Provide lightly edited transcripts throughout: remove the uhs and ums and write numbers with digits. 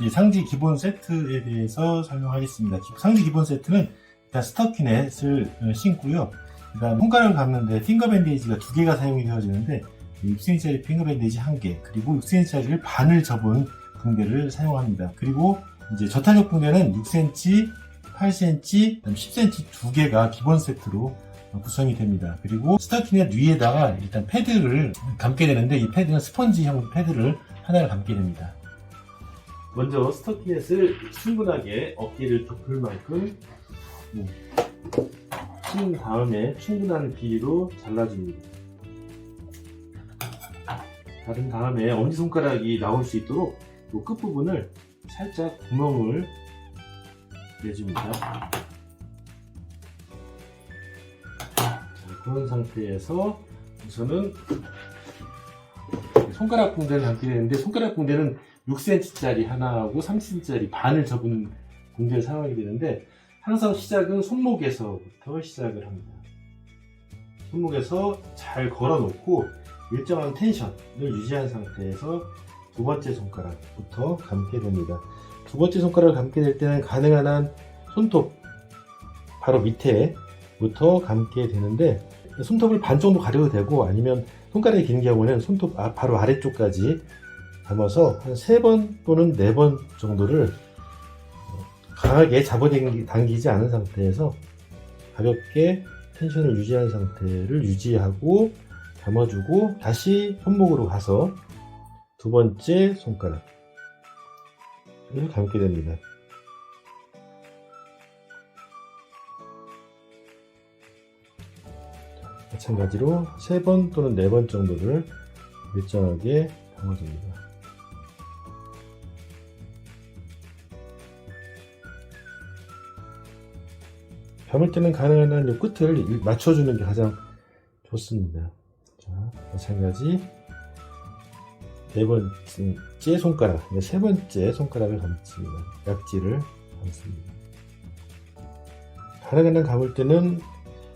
이 상지 기본 세트에 대해서 설명하겠습니다. 상지 기본 세트는 일단 스토키넷을 신고요. 그다음 손가락을 감는데 핑거 밴데이지가 2개가 사용이 되어지는데 6cm짜리 핑거 밴데이지 1개, 그리고 6cm짜리를 반을 접은 붕대를 사용합니다. 그리고 이제 저탄력 붕대는 6cm, 8cm, 10cm 2개가 기본 세트로 구성이 됩니다. 그리고 스토키넷 위에다가 일단 패드를 감게 되는데, 이 패드는 스펀지형 패드를 하나를 감게 됩니다. 먼저 스토키넷을 충분하게 어깨를 덮을 만큼 친 다음에 충분한 길이로 잘라줍니다. 자른 다음에 엄지손가락이 나올 수 있도록 이 끝부분을 살짝 구멍을 내줍니다. 자, 그런 상태에서 우선은 손가락 붕대를 감게 되는데, 손가락 붕대는 6cm짜리 하나하고 3cm짜리 반을 접은 붕대를 사용하게 되는데, 항상 시작은 손목에서부터 시작을 합니다. 손목에서 잘 걸어 놓고 일정한 텐션을 유지한 상태에서 두 번째 손가락부터 감게 됩니다. 두 번째 손가락을 감게 될 때는 가능한 한 손톱 바로 밑에부터 감게 되는데, 손톱을 반 정도 가려도 되고, 아니면 손가락이 긴 경우는 손톱 바로 아래쪽까지 감아서 한 3번 또는 4번 정도를 강하게 잡아당기지 않은 상태에서 가볍게 텐션을 유지한 상태를 유지하고 감아주고, 다시 손목으로 가서 두 번째 손가락을 감게 됩니다. 마찬가지로 3번 또는 4번 정도를 일정하게 감아줍니다. 감을 때는 가능한 한 이 끝을 맞춰주는 게 가장 좋습니다. 자, 마찬가지 4번째 손가락, 3번째 손가락을 감습니다. 약지를 감습니다. 가능한 한 감을 때는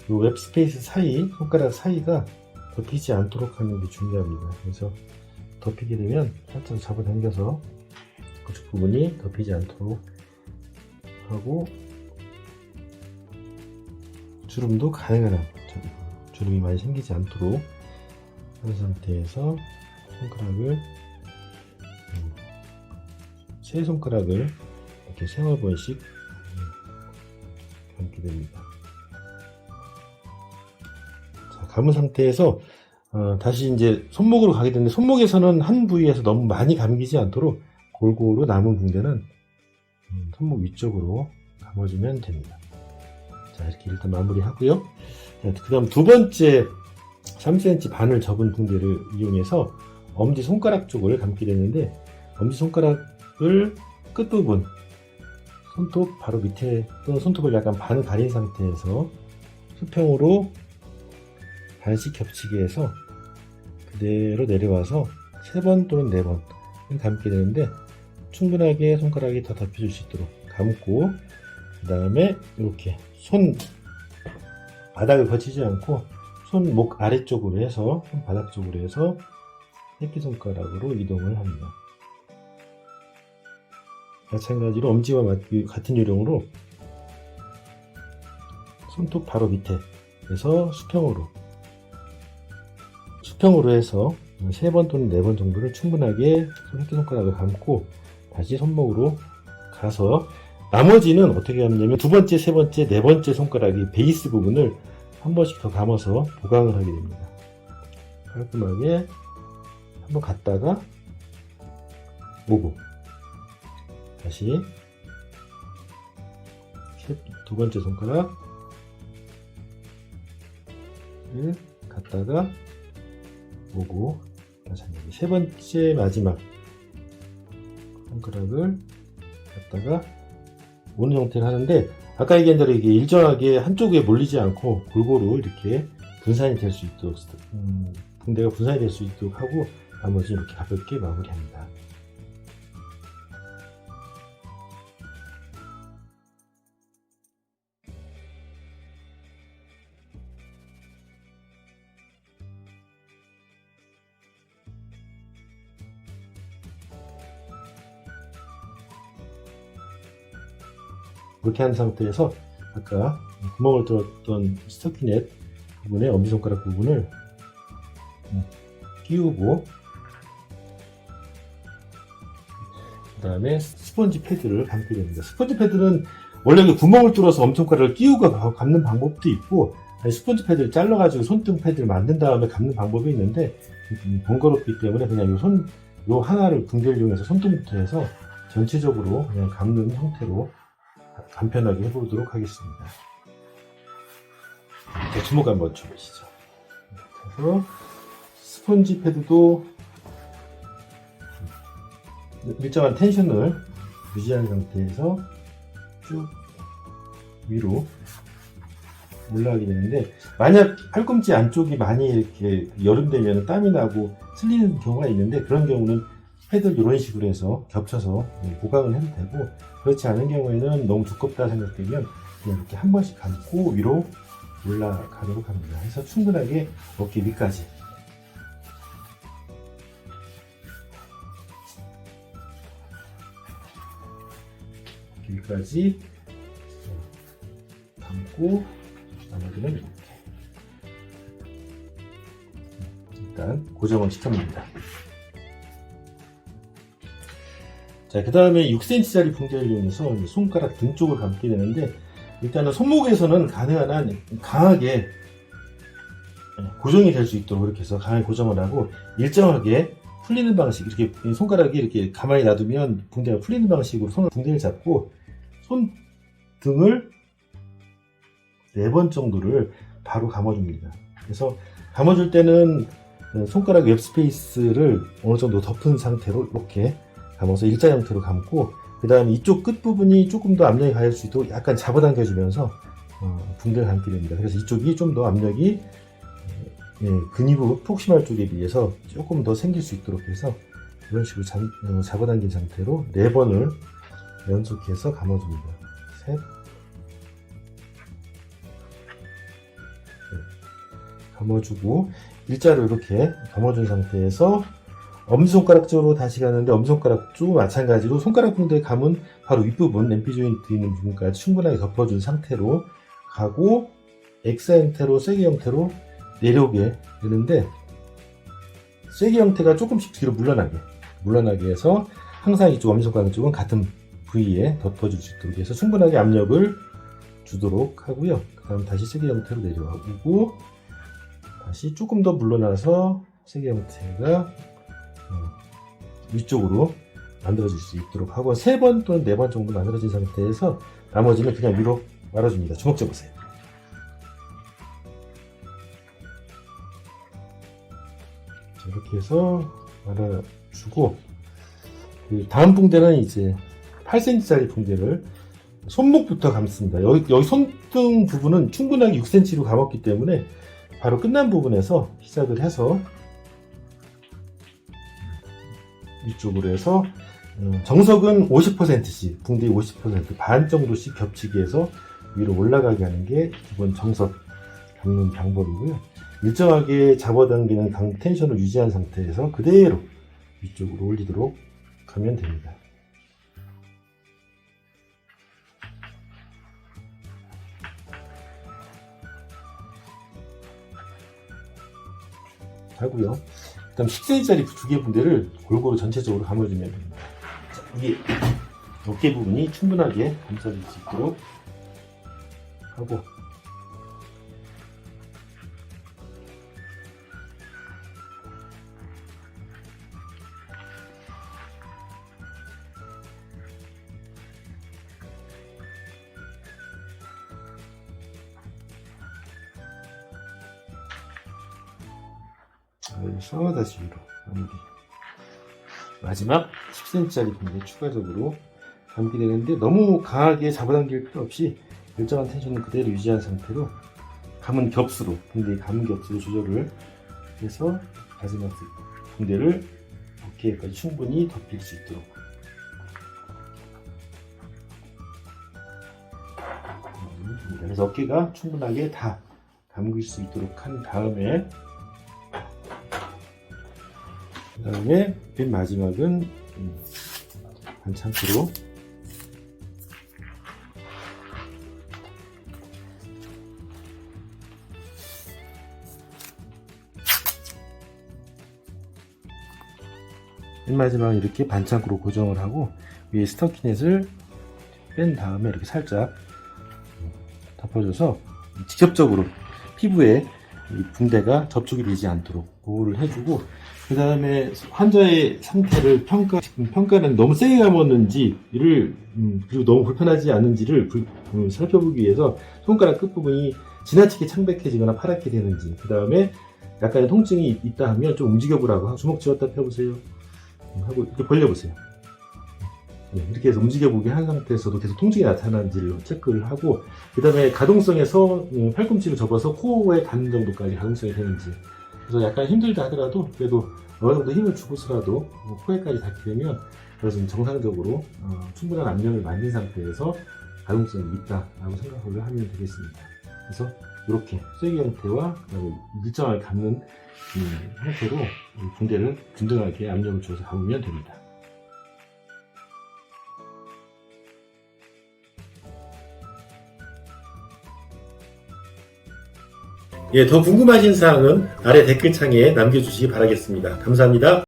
이 웹 스페이스 사이, 손가락 사이가 덮이지 않도록 하는 게 중요합니다. 그래서 덮이게 되면 살짝 잡아당겨서 그쪽 부분이 덮이지 않도록 하고, 주름도 가능한 한 주름이 많이 생기지 않도록 한 상태에서 손가락을 세 손가락을 이렇게 3번씩 감게 됩니다. 자, 감은 상태에서 다시 이제 손목으로 가게 되는데, 손목에서는 한 부위에서 너무 많이 감기지 않도록 골고루 남은 붕대는 손목 위쪽으로 감아주면 됩니다. 자, 이렇게 일단 마무리 하고요. 그 다음 두 번째 3cm 반을 접은 붕대를 이용해서 엄지손가락 쪽을 감게 되는데, 엄지손가락을 끝부분, 손톱 바로 밑에 또는 손톱을 약간 반 가린 상태에서 수평으로 반씩 겹치게 해서 그대로 내려와서 3번 또는 4번 감게 되는데, 충분하게 손가락이 더 덮여줄 수 있도록 감고, 그 다음에 이렇게 손 바닥을 거치지 않고 손목 아래쪽으로 해서, 손바닥 쪽으로 해서 새끼손가락으로 이동을 합니다. 마찬가지로 엄지와 같은 요령으로 손톱 바로 밑에에서 수평으로 해서 3번 또는 4번 정도를 충분하게 새끼손가락을 감고 다시 손목으로 가서, 나머지는 어떻게 하느냐면 두 번째, 세 번째, 네 번째 손가락이 베이스 부분을 한 번씩 더 감아서 보강을 하게 됩니다. 깔끔하게 한번 갔다가 오고, 다시 두 번째 손가락을 갔다가 오고, 마찬가지 세 번째 마지막 손가락을 갔다가 오는 형태를 하는데, 아까 얘기한 대로 이게 일정하게 한쪽에 몰리지 않고 골고루 이렇게 분산이 될 수 있도록, 붕대가 분산이 될 수 있도록 하고, 나머지 이렇게 가볍게 마무리합니다. 그렇게 한 상태에서 아까 구멍을 뚫었던 스토키넷 부분에 엄지손가락 부분을 끼우고, 그 다음에 스펀지 패드를 감게 됩니다. 스펀지 패드는 원래 구멍을 뚫어서 엄지손가락을 끼우고 감는 방법도 있고, 스펀지 패드를 잘라가지고 손등 패드를 만든 다음에 감는 방법이 있는데, 번거롭기 때문에 그냥 요 하나를 붕대를 이용해서 손등부터 해서 전체적으로 그냥 감는 형태로 간편하게 해보도록 하겠습니다. 자, 주먹 한번 줘보시죠. 그래서 스펀지 패드도 일정한 텐션을 유지한 상태에서 쭉 위로 올라가게 되는데, 만약 팔꿈치 안쪽이 많이 이렇게 여름 되면 땀이 나고 틀리는 경우가 있는데, 그런 경우는 패드를 이런 식으로 해서 겹쳐서 보강을 해도 되고, 그렇지 않은 경우에는 너무 두껍다 생각되면 그냥 이렇게 한 번씩 감고 위로 올라가도록 합니다. 해서 충분하게 어깨 위까지 감고, 나머지는 이렇게 일단 고정을 시켜줍니다. 자, 그 다음에 6cm짜리 붕대를 이용해서 손가락 등 쪽을 감게 되는데, 일단은 손목에서는 가능한 한 강하게 고정이 될 수 있도록 이렇게 해서 강하게 고정을 하고, 일정하게 풀리는 방식, 이렇게 손가락이 이렇게 가만히 놔두면 붕대가 풀리는 방식으로 붕대를 잡고, 손등을 4번 정도를 바로 감아줍니다. 그래서 감아줄 때는 손가락 웹 스페이스를 어느 정도 덮은 상태로 이렇게 감아서 일자 형태로 감고, 그 다음에 이쪽 끝부분이 조금 더 압력이 가할 수 있도록 약간 잡아당겨주면서 붕대를 감게 됩니다. 그래서 이쪽이 좀 더 압력이 근위부 폭심할 쪽에 비해서 조금 더 생길 수 있도록 해서 이런 식으로 잡아당긴 상태로 4번을 연속해서 감아줍니다. 셋, 감아주고, 일자로 이렇게 감아준 상태에서 엄지손가락 쪽으로 다시 가는데, 엄지손가락 쪽 마찬가지로 손가락 붕대 감은 바로 윗부분, 엠피 조인트 있는 부분까지 충분하게 덮어준 상태로 가고, X 형태로, 쐐기 형태로 내려오게 되는데, 쐐기 형태가 조금씩 뒤로 물러나게 해서 항상 이쪽 엄지손가락 쪽은 같은 부위에 덮어줄 수 있도록 해서 충분하게 압력을 주도록 하고요. 그 다음 다시 쐐기 형태로 내려오고, 다시 조금 더 물러나서 쐐기 형태가 위쪽으로 만들어질 수 있도록 하고, 3번 또는 4번 정도 만들어진 상태에서 나머지는 그냥 위로 말아줍니다. 주먹 쥐어보세요. 이렇게 해서 말아주고, 다음 붕대는 이제 8cm짜리 붕대를 손목부터 감습니다. 여기 손등 부분은 충분하게 6cm로 감았기 때문에 바로 끝난 부분에서 시작을 해서 위쪽으로 해서 정석은 50%씩, 붕대 50% 반 정도씩 겹치게 해서 위로 올라가게 하는 게 기본 정석 감는 방법이고요. 일정하게 잡아당기는 텐션을 유지한 상태에서 그대로 위쪽으로 올리도록 하면 됩니다. 하고요. 그 다음 10cm짜리 2개 붕대를 골고루 전체적으로 감아주면 됩니다. 자, 이게 어깨 부분이 충분하게 감싸질 수 있도록 하고, 여기서 다시 위로 마무리. 마지막 10cm짜리 붕대 추가적으로 감게 되는데, 너무 강하게 잡아당길 필요 없이 일정한 텐션을 그대로 유지한 상태로 감은 겹수로, 붕대의 감은 겹수로 조절을 해서 마지막 붕대를 어깨까지 충분히 덮일 수 있도록. 그래서 어깨가 충분하게 다 감길 수 있도록 한 다음에, 그 다음에 맨 마지막은 반창고로 맨 마지막에 이렇게 반창고로 고정을 하고 위에 스토키넷을 뺀 다음에 이렇게 살짝 덮어줘서 직접적으로 피부에 이 붕대가 접촉이 되지 않도록 보호를 해주고, 그 다음에 환자의 상태를 평가는 너무 세게 감았는지를 그리고 너무 불편하지 않은지를 살펴보기 위해서 손가락 끝부분이 지나치게 창백해지거나 파랗게 되는지, 그 다음에 약간의 통증이 있다 하면 좀 움직여보라고 하고, 주먹 쥐었다 펴보세요 하고 이렇게 벌려보세요. 이렇게 해서 움직여보게 한 상태에서도 계속 통증이 나타나는지를 체크를 하고, 그 다음에 가동성에서 팔꿈치를 접어서 코어에 닿는 정도까지 가동성이 되는지, 그래서 약간 힘들다 하더라도 그래도 어느 정도 힘을 주고서라도 코에까지 닿게 되면 그것은 정상적으로 충분한 압력을 만든 상태에서 가동성이 있다라고 생각을 하면 되겠습니다. 그래서 이렇게 쐐기 형태와 그다음에 일정하게 감는 형태로 붕대를 균등하게 압력을 줘서 감으면 됩니다. 더 궁금하신 사항은 아래 댓글창에 남겨주시기 바라겠습니다. 감사합니다.